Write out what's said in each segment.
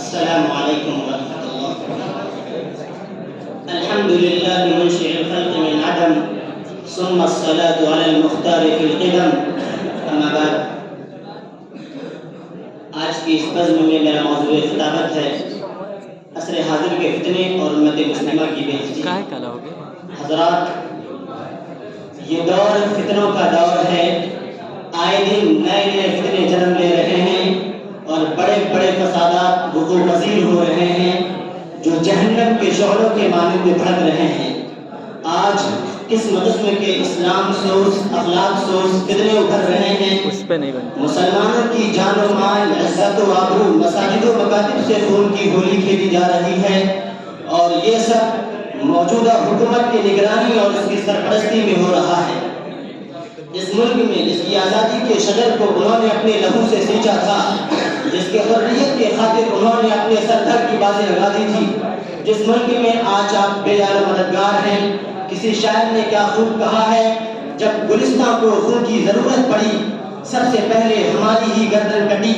السلام علیکم ورحمۃ اللہ۔ الحمد للہ منشئ الخلق من عدم ثم الصلاة علی المختار فی القدم، اما بعد۔ آج کی اس بزم میں میرا موضوع خطابت ہے عصر حاضر کے فتنے اور امت مسلمہ کی بے عزتی۔ حضرات، یہ دور فتنوں کا دور ہے، آئے دن نئے نئے فتنے جنم لے رہے ہیں اور بڑے بڑے فسادات وقوع پذیر ہو رہے ہیں جو جہنم کے شعلوں کے مانند بھڑک رہے ہیں۔ آج قسم قسم کے اسلام سوز، اخلاق سوز فتنے ابھر رہے ہیں۔ مسلمانوں کی جان و مال، عزت و آبرو، مساجد و مکاتب سے خون کی ہولی کھیلی جا رہی ہے، اور یہ سب موجودہ حکومت کی نگرانی اور اس کی سرپرستی میں ہو رہا ہے۔ اس ملک میں جس کی آزادی کے شجر کو انہوں نے اپنے لہو سے سینچا تھا، جس کے حریت کے خاطر انہوں نے اپنے سر دھڑ کی بازیں لگا دی تھی، جس ملک میں آج آپ بے یار و مددگار ہیں۔ کسی شاعر نے کیا خوب کہا ہے، جب گلستان کو خون کی ضرورت پڑی، سب سے پہلے ہماری ہی گردن کٹی،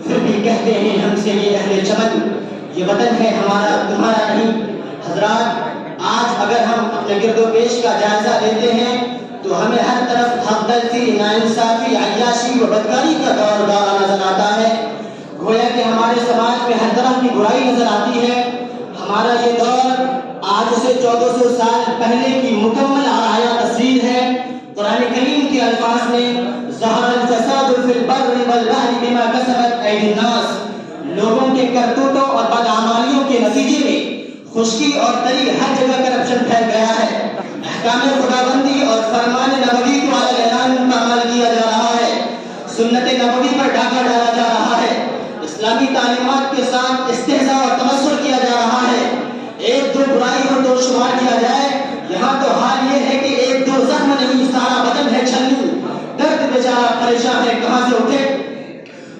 پھر بھی کہتے ہیں ہم سے یہ اہل چمن، یہ وطن ہے ہمارا تمہارا نہیں۔ حضرات، آج اگر ہم اپنے گرد و پیش کا جائزہ لیتے ہیں تو ہمیں ہر طرف حق تلفی، ناانصافی، عیاشی و بدکاری کا دور دورہ نظر آتا ہے۔ گویا کہ ہمارے سماج میں ہر طرح کی برائی نظر آتی ہے۔ ہمارا یہ دور آج سے 1400 سال پہلے کی مکمل آرایا تصویر ہے۔ قرآن کریم کے الفاظ میں ظہر الفساد فی البر والبحر بما کسبت ایدی الناس، لوگوں کے کرتوتوں اور بدعمالیوں کے نتیجے میں خشکی اور تری ہر جگہ کرپشن پھیل گیا ہے۔ احکام خداوندی اور فرمان نبوی کو علی اعلان مکمل کیا جا رہا ہے، سنت نبوی پر ڈاکہ ڈالا جا رہا ہے، اسلامی تعلیمات کے ساتھ استہزاء اور تمسخر کیا جا رہا ہے۔ ایک دو برائی کو تو شمار کیا جائے، یہاں تو حال یہ ہے کہ ایک دو زخم نہیں، سارا بدن ہے چھلنی، درد بیچارہ پریشان ہے کہاں سے اٹھے۔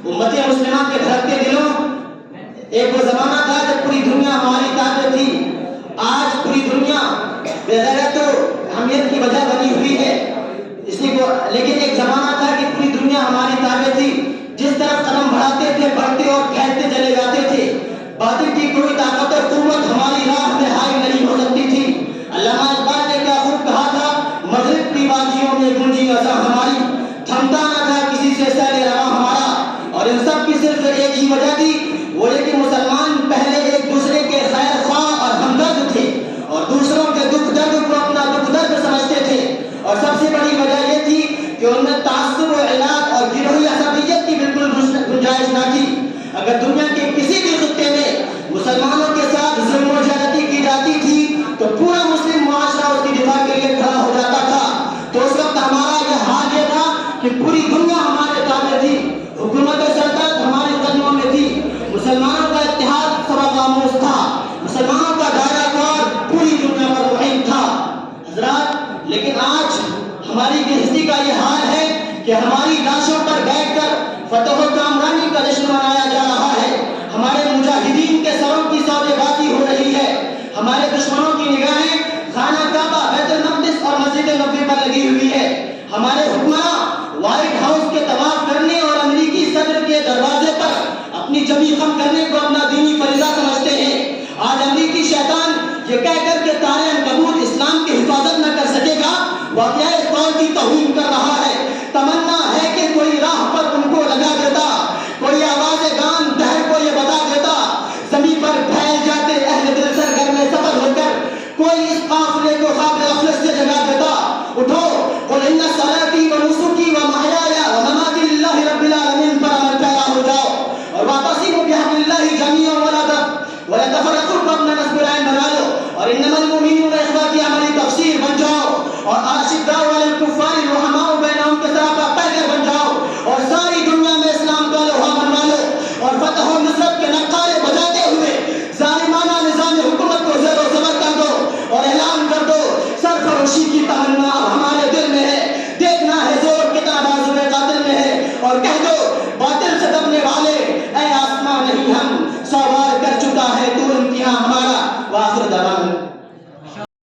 امت مسلمہ کے دھڑکتے دلوں، ایک وہ زمانہ تھا جب پوری دنیا ہماری تابع تھی، آج پوری دنیا بغیرت و اہمیت کی وجہ بنی ہوئی ہے۔ لیکن ایک زمانہ تھا کہ پوری دنیا ہماری تابع تھی، جس طرف قدم بڑھاتے تھے بڑھتے اور پھیلتے چلے جاتے تھے، باطل کی کوئی طاقت اور قوت ہماری راہ میں حائل نہیں ہو سکتی تھی۔ علامہ اقبال نے کیا خوب کہا تھا، مغرب کی وادیوں میں گونجی اذان ہماری، تھمتا نہ تھا کسی سے سیل رواں ہمارا، اور ان سب کی صرف ایک ہی وجہ تھی، وہ یہ کہ مسلمان پہلے ایک دوسرے کے خیر خواہ اور ہمدرد تھے، اور دوسروں کے دکھ درد کو اپنا دکھ درد سمجھتے تھے، اور سب سے بڑی وجہ یہ تھی کہ ان میں تعصب و عناد اور گروہی عصبیت کی بالکل گنجائش نہ تھی۔ اگر دنیا کے کسی بھی خطے میں مسلمانوں کے ساتھ ظلم و زیادتی کی جاتی تھی تو پورا مسلم معاشرہ اس کی دفاع کے لیے کھڑا ہو جاتا تھا۔ تو اس وقت ہمارا یہ حال یہ تھا کہ پوری دنیا ہمارے تابع تھی، حکومت سلطنت ہمارے قدموں میں تھی، مسلمانوں کا اتحاد سبق آموز تھا، مسلمانوں کا دائرہ کار پوری دنیا پر محیط تھا۔ حضرات، لیکن آج ہماری بے عزتی کا یہ حال ہے کہ ہماری لاشوں پر بیٹھ کر فتح و